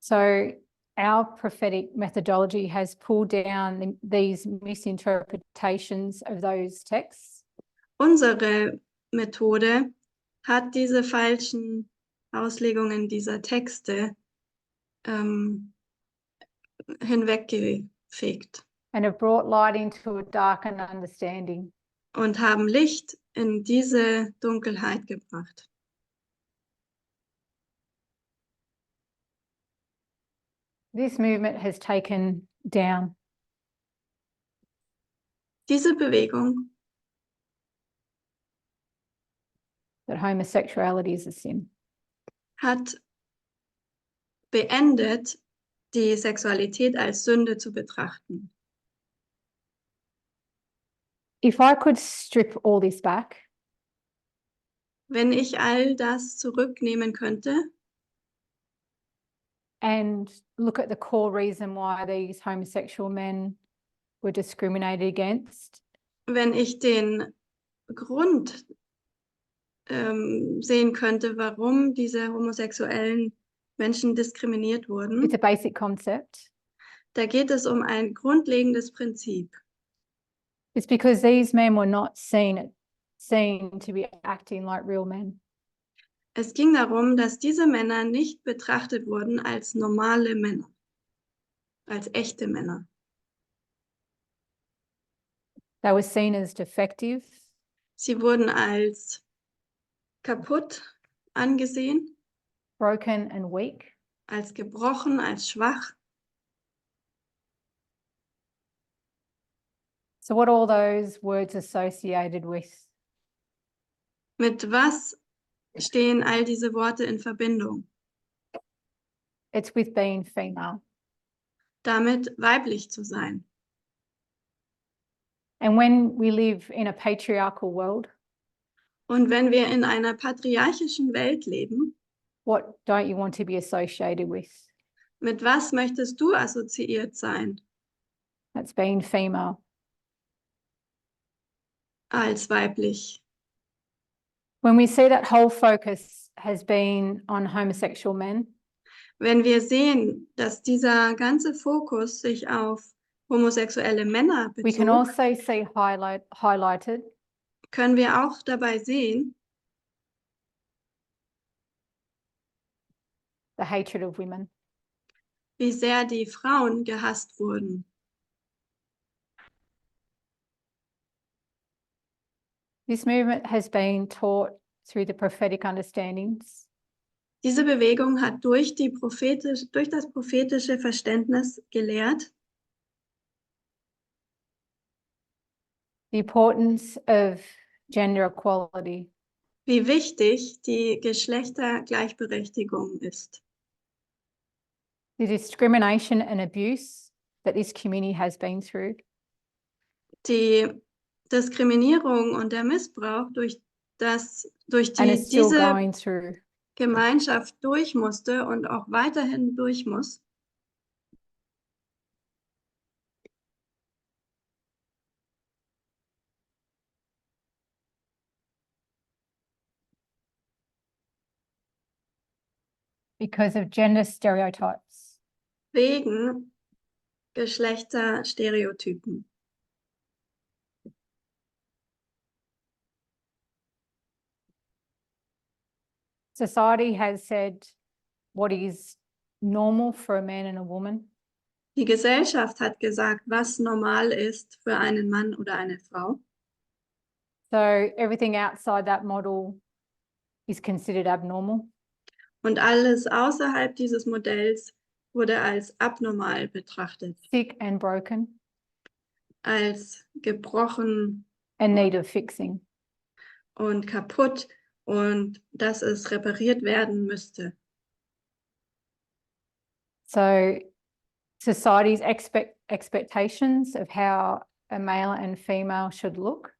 So our prophetic methodology has pulled down these misinterpretations of those texts. Unsere Methode hat diese falschen Auslegungen dieser Texte hinweggefegt. and have brought light into a darkened understanding. und haben Licht in diese Dunkelheit gebracht. This movement has taken down Diese Bewegung, that homosexuality is a sin. hat beendet, die Sexualität als Sünde zu betrachten. If I could strip all this back Wenn ich all das zurücknehmen könnte and look at the core reason why these homosexual men were discriminated against, wenn ich den Grund sehen könnte, warum diese homosexuellen Menschen diskriminiert wurden, it's a basic concept. da geht es um ein grundlegendes Prinzip. It's because these men were not seen to be acting like real men. Es ging darum, dass diese Männer nicht betrachtet wurden als normale Männer, als echte Männer. They were seen as defective, Sie wurden als kaputt angesehen, broken and weak. als gebrochen, als schwach. So what are all those words associated with? Mit was stehen all diese Worte in Verbindung? It's with being female. Damit weiblich zu sein. And when we live in a patriarchal world, Und wenn wir in einer patriarchischen Welt leben, what don't you want to be associated with? mit was möchtest du assoziiert sein That's being female. als weiblich? When we see that whole focus has been on homosexual men, Wenn wir sehen, dass dieser ganze Fokus sich auf homosexuelle Männer we can bezog, also see highlighted können wir auch dabei sehen, the hatred of women. wie sehr die Frauen gehasst wurden. This movement has been taught through the prophetic understandings Diese Bewegung hat durch das prophetische Verständnis gelehrt, the importance of gender equality, wie wichtig die Geschlechtergleichberechtigung ist. the discrimination and abuse that this community has been through, Die Diskriminierung und der Missbrauch, durch and die is still diese going through. Gemeinschaft durch musste und auch weiterhin durch muss. Because of gender stereotypes. Wegen Geschlechterstereotypen. Society has said what is normal for a man and a woman, Die Gesellschaft hat gesagt, was normal ist für einen Mann oder eine Frau. so everything outside that model is considered abnormal. Und alles außerhalb dieses Modells wurde als abnormal betrachtet, Sick and broken, als gebrochen and need of fixing. und kaputt und dass es repariert werden müsste. So society's expectations of how a male and female should look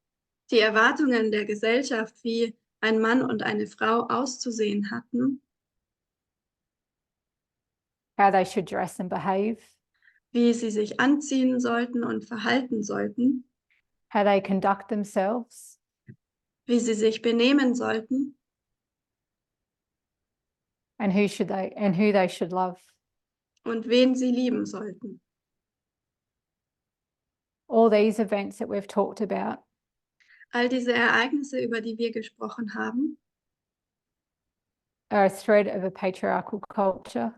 Die Erwartungen der Gesellschaft, wie ein Mann und eine Frau auszusehen hatten, how they should dress and behave, wie sie sich anziehen sollten und verhalten sollten, how they conduct themselves, wie sie sich benehmen sollten and who they should love. und wen sie lieben sollten. All these events that we've talked about All diese Ereignisse, über die wir gesprochen haben, are a thread of a patriarchal culture.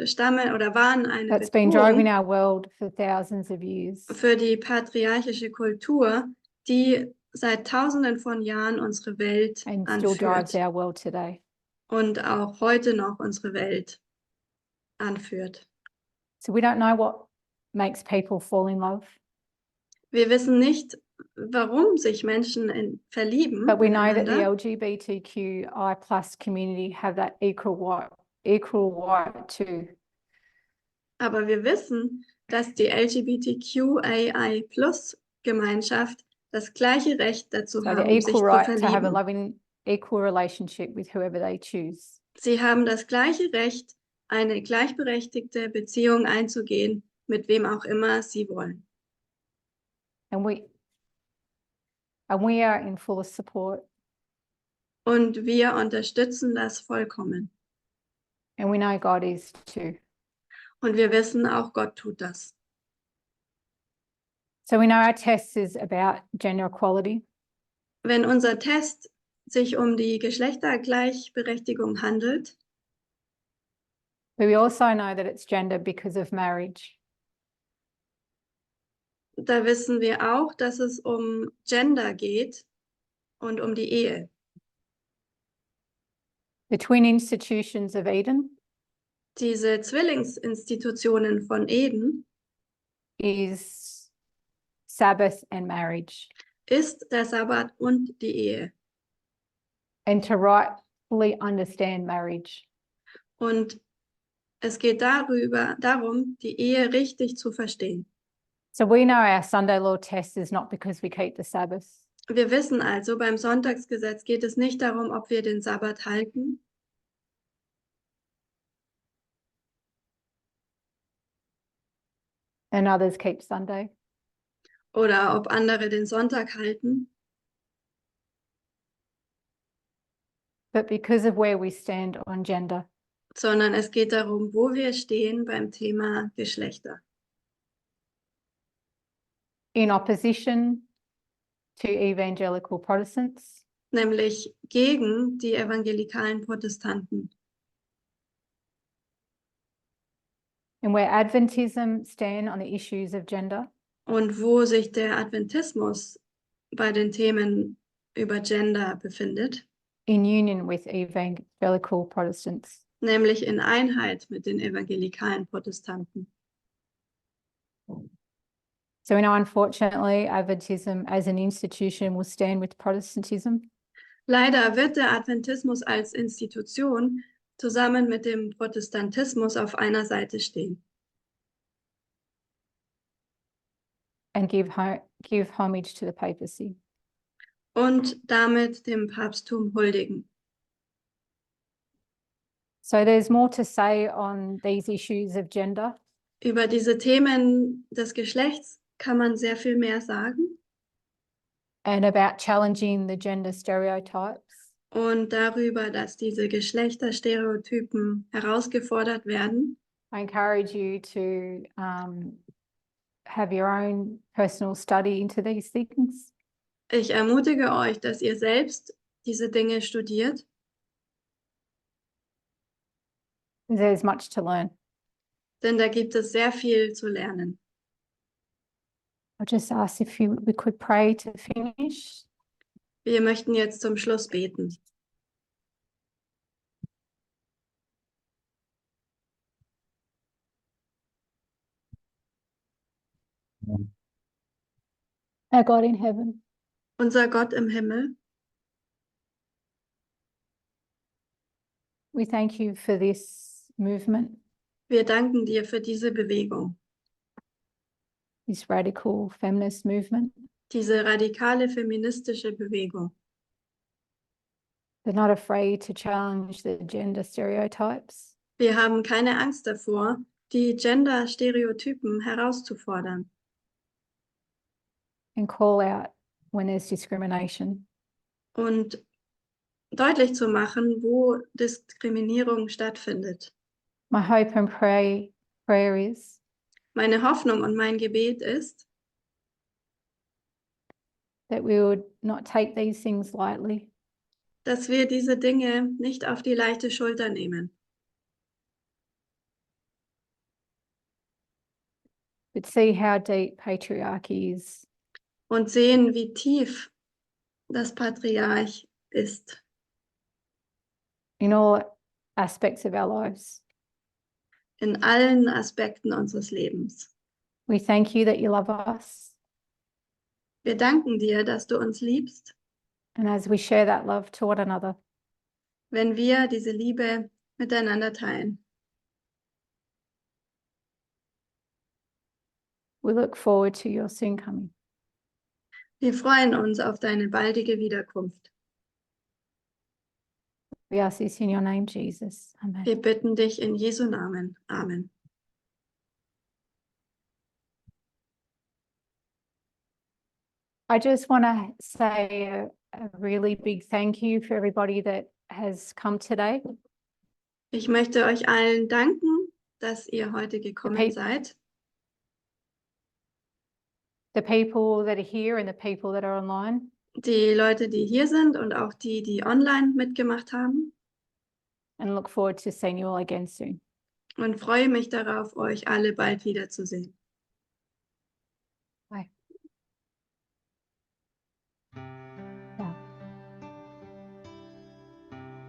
stammen oder waren eine that's been driving Bedrohung our world for thousands of years. für die patriarchische Kultur, die seit Tausenden von Jahren unsere Welt And still drives anführt our world today. und auch heute noch unsere Welt anführt. So we don't know what makes people fall in love, Wir wissen nicht, warum sich Menschen verlieben but we know that the ineinander, LGBTQI+ community have that equal right to. aber wir wissen, dass die LGBTQAI+ Gemeinschaft das gleiche Recht dazu So the haben, sich equal zu right to have a verlieben. loving, equal relationship with whoever they choose. Sie haben das gleiche Recht, eine gleichberechtigte Beziehung einzugehen, mit wem auch immer sie wollen. And we are in full support. Und wir unterstützen das vollkommen. And we know God is too. Und wir wissen, auch Gott tut das. So we know our test is about gender equality. Wenn unser Test sich um die Geschlechtergleichberechtigung handelt, But we also know that it's gender because of marriage. da wissen wir auch, dass es um Gender geht und um die Ehe. The twin institutions of Eden Diese Zwillingsinstitutionen von Eden is Sabbath and marriage. ist der Sabbat und die Ehe. And to rightfully understand marriage. Und es geht darum, die Ehe richtig zu verstehen. So we know our Sunday law test is not because we keep the Sabbath, Wir wissen also, beim Sonntagsgesetz geht es nicht darum, ob wir den Sabbat halten, and others keep Sunday. oder ob andere den Sonntag halten, But because of where we stand on gender. sondern es geht darum, wo wir stehen beim Thema Geschlechter. In opposition to evangelical Protestants, Nämlich gegen die evangelikalen Protestanten. and where Adventism stand on the issues of gender, Und wo sich der Adventismus bei den Themen über Gender befindet, in union with evangelical Protestants. nämlich in Einheit mit den evangelikalen Protestanten. So we know, unfortunately, Adventism as an institution will stand with Protestantism. Leider wird der Adventismus als Institution zusammen mit dem Protestantismus auf einer Seite stehen And give homage to the papacy. und damit dem Papsttum huldigen. So there's more to say on these issues of gender. Über diese Themen des Geschlechts kann man sehr viel mehr sagen And about challenging the gender stereotypes. und darüber, dass diese Geschlechterstereotypen herausgefordert werden. I encourage you to have your own personal study into these things. Ich ermutige euch, dass ihr selbst diese Dinge studiert. There's much to learn. Denn da gibt es sehr viel zu lernen. I'll just ask if we could pray to finish. Wir möchten jetzt zum Schluss beten. Our God in heaven, Unser Gott im Himmel, we thank you for this movement, wir danken dir für diese Bewegung, this radical feminist movement. diese radikale feministische Bewegung. They're not afraid to challenge the gender stereotypes. Wir haben keine Angst davor, die Gender-Stereotypen herauszufordern And call out when there's discrimination. und deutlich zu machen, wo Diskriminierung stattfindet. My hope and prayer is Meine Hoffnung und mein Gebet ist, that we would not take these things lightly, dass wir diese Dinge nicht auf die leichte Schulter nehmen, but see how deep patriarchy is. und sehen, wie tief das Patriarch ist In all aspects of our lives. in allen Aspekten unseres Lebens. We thank you that you love us. Wir danken dir, dass du uns liebst, And as we share that love to one another, wenn wir diese Liebe miteinander teilen. we look forward to your soon coming. Wir freuen uns auf deine baldige Wiederkunft. We ask this in your name, Jesus. Amen. Wir bitten dich in Jesu Namen. Amen. I just want to say a really big thank you for everybody that has come today. Ich möchte euch allen danken, dass ihr heute gekommen seid. The people that are here and the people that are online. Die Leute, die hier sind und auch die, die online mitgemacht haben. And look forward to seeing you all again soon. Und freue mich darauf, euch alle bald wiederzusehen.